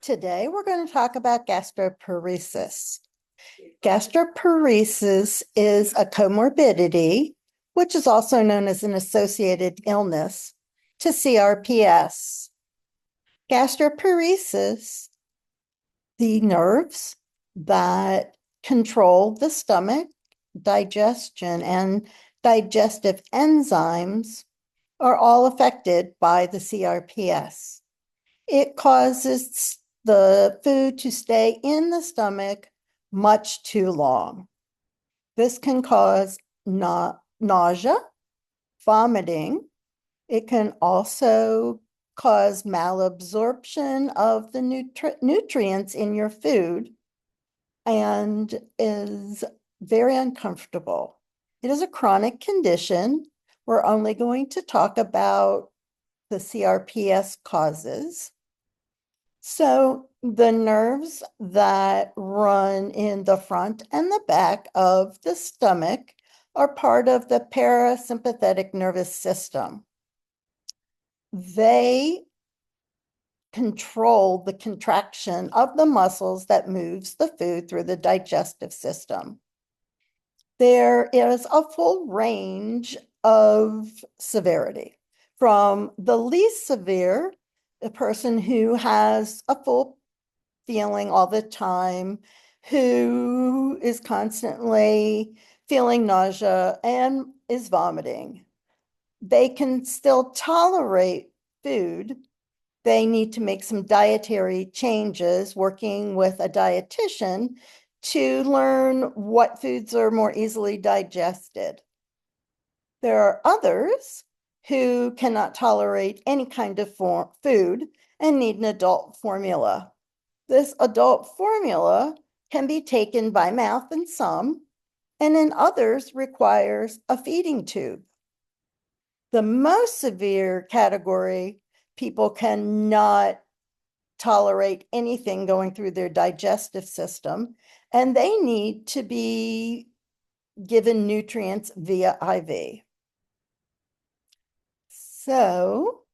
Today, we're going to talk about gastroparesis. Gastroparesis is a comorbidity, which is also known as an associated illness, to CRPS. Gastroparesis, the nerves that control the stomach, digestion, and digestive enzymes are all affected by the CRPS. It causes the food to stay in the stomach much too long. This can cause nausea, vomiting. It can also cause malabsorption of the nutrients in your food and is very uncomfortable. It is a chronic condition. We're only going to talk about the CRPS causes. So the nerves that run in the front and the back of the stomach are part of the parasympathetic nervous system. They control the contraction of the muscles that moves the food through the digestive system. There is a full range of severity, from the least severe, a person who has a full feeling all the time, who is constantly feeling nausea and is vomiting. They can still tolerate food. They need to make some dietary changes, working with a dietitian to learn what foods are more easily digested. There are others who cannot tolerate any kind of food and need an adult formula. This adult formula can be taken by mouth in some, and in others requires a feeding tube. The most severe category, people cannot tolerate anything going through their digestive system, and they need to be given nutrients via IV. So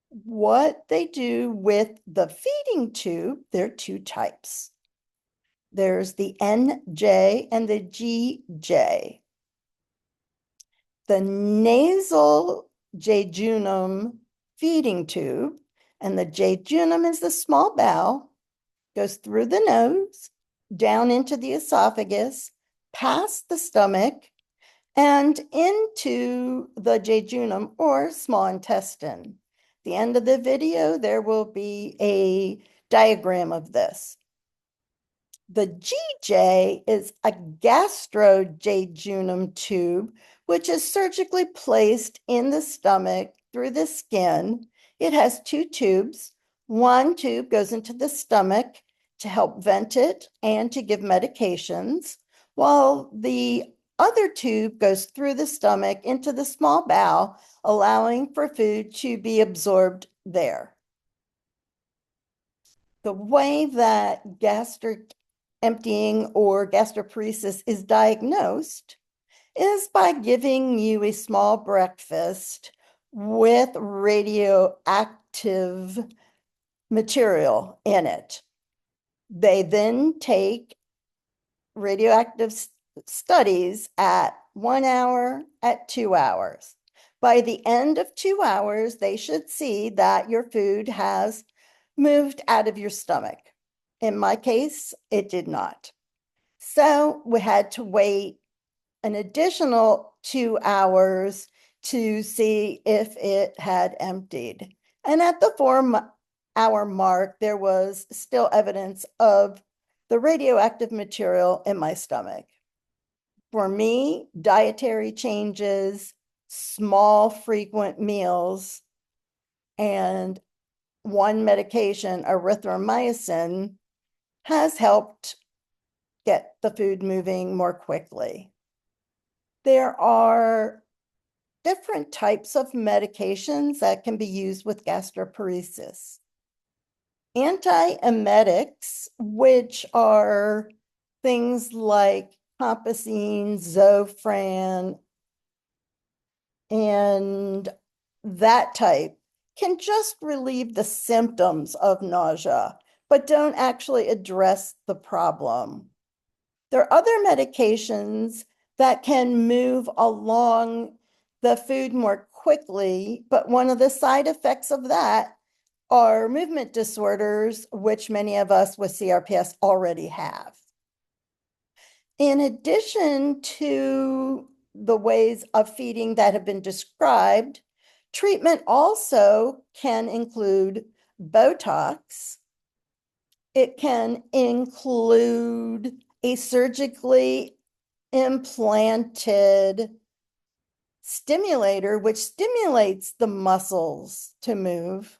what they do with the feeding tube, there are two types. There's the NJ and the GJ. The nasal jejunum feeding tube, and the jejunum is the small bowel, goes through the nose, down into the esophagus, past the stomach, and into the jejunum or small intestine. At the end of the video, there will be a diagram of this. The GJ is a gastrojejunum tube, which is surgically placed in the stomach through the skin. It has two tubes. One tube goes into the stomach to help vent it and to give medications, while the other tube goes through the stomach into the small bowel, allowing for food to be absorbed there. The way that gastric emptying or gastroparesis is diagnosed is by giving you a small breakfast with radioactive material in it. They then take radioactive studies at 1 hour, at 2 hours. By the end of 2 hours, they should see that your food has moved out of your stomach. In my case, it did not. So we had to wait an additional 2 hours to see if it had emptied. And at the 4-hour mark, there was still evidence of the radioactive material in my stomach. For me, dietary changes, small, frequent meals, and one medication, erythromycin, has helped get the food moving more quickly. There are different types of medications that can be used with gastroparesis. Antiemetics, which are things like compazine, Zofran, and that type, can just relieve the symptoms of nausea, but don't actually address the problem. There are other medications that can move along the food more quickly, but one of the side effects of that are movement disorders, which many of us with CRPS already have. In addition to the ways of feeding that have been described, treatment also can include Botox. It can include a surgically implanted stimulator, which stimulates the muscles to move.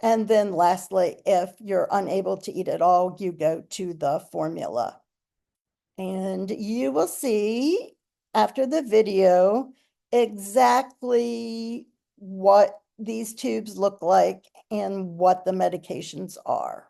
And then lastly, if you're unable to eat at all, you go to the formula. And you will see after the video exactly what these tubes look like and what the medications are.